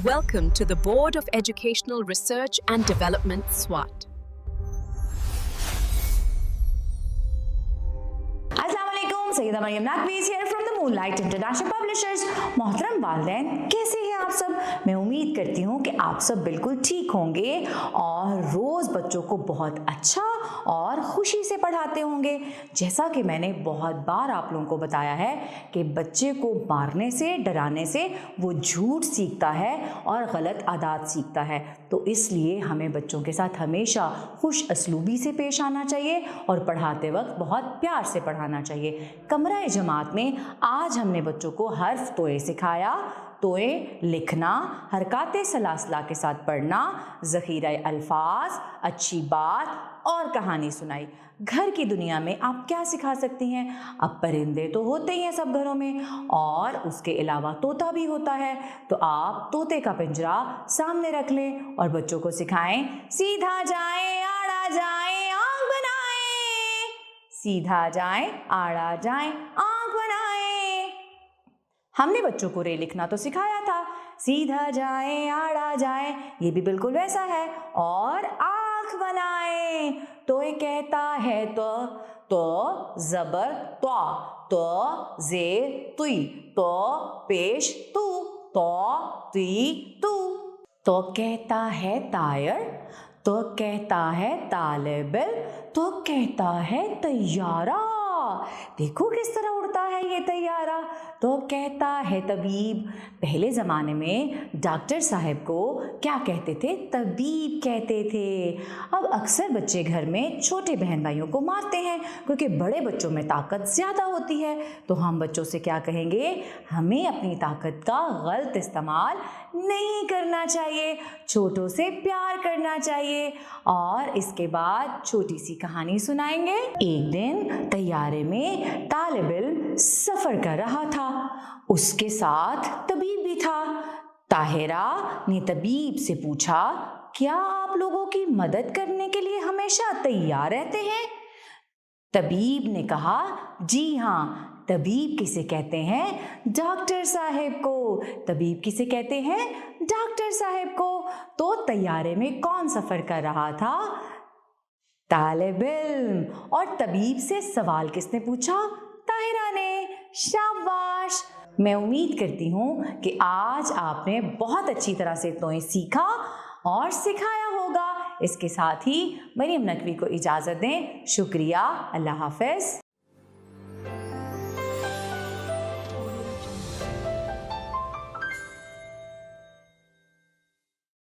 Welcome to the Board of Educational Research and Development, SWAT. Assalamualaikum, Sayyida Maryam Naqvi is here from the Moonlight International Publishers. मोहतरम वालिदैन, कैसे हैं आप सब? मैं उम्मीद करती हूँ कि आप सब बिल्कुल ठीक होंगे और रोज़ बच्चों को बहुत अच्छा और खुशी से पढ़ाते होंगे। जैसा कि मैंने बहुत बार आप लोगों को बताया है कि बच्चे को मारने से, डराने से वो झूठ सीखता है और गलत आदत सीखता है। तो इसलिए हमें बच्चों के साथ हमेशा खुश असलूबी से पेश आना चाहिए और पढ़ाते वक्त बहुत प्यार से पढ़ाना चाहिए। कमरा जमात में आज हमने बच्चों को हर्फ तोए सिखाया। तोए लिखना, हरकाते सलासला के साथ पढ़ना, ज़ख़ीरा अल्फाज, अच्छी बात और कहानी सुनाई। घर की दुनिया में आप क्या सिखा सकती हैं? अब परिंदे तो होते ही हैं सब घरों में और उसके अलावा तोता भी होता है। तो आप तोते का पिंजरा सामने रख लें और बच्चों को सिखाएं, सीधा जाएं, आड़ा जाएं, आँख बनाएं। सीधा जाएं, आड़ा जाएं, आँख बनाएं। हमने बच्चों को रे लिखना तो सिखाया था, सीधा जाएं, आड़ा जाएं, ये भी बिल्कुल वैसा है। और आँख बनाएं। तो ये कहता है तो ज़बर तो ज़ेर तुई, तो पेश तू, तो ती तू। तो कहता है तायर, तो कहता है तालिबिल, तो कहता है तैयारा। देखो किस तरह उड़ता है ये तैयारा। तो कहता है तबीब। पहले ज़माने में डॉक्टर साहब को क्या कहते थे? तबीब कहते थे। अब अक्सर बच्चे घर में छोटे बहन भाइयों को मारते हैं क्योंकि बड़े बच्चों में ताकत ज़्यादा होती है। तो हम बच्चों से क्या कहेंगे? हमें अपनी ताकत का गलत इस्तेमाल नहीं करना चाहिए, छोटों से प्यार करना चाहिए। और इसके बाद छोटी सी कहानी सुनाएंगे। एक दिन तैयारे में तालिब इल्म सफ़र कर रहा था, उसके साथ तबीब भी था। ताहिरा ने तबीब से पूछा, क्या आप लोगों की मदद करने के लिए हमेशा तैयार रहते हैं? तबीब ने कहा, जी हाँ। तबीब किसे कहते हैं? डॉक्टर साहब को। तबीब किसे कहते हैं? डॉक्टर साहब को। तो तैयारे में कौन सफ़र कर रहा था? तालिब इल्म। और तबीब से सवाल किसने पूछा? ताहिरा ने। शाबाश। मैं उम्मीद करती हूँ कि आज आपने बहुत अच्छी तरह से तोए सीखा और सिखाया होगा। इसके साथ ही मरियम नकवी को इजाज़त दें। शुक्रिया। अल्लाह हाफ़िज़।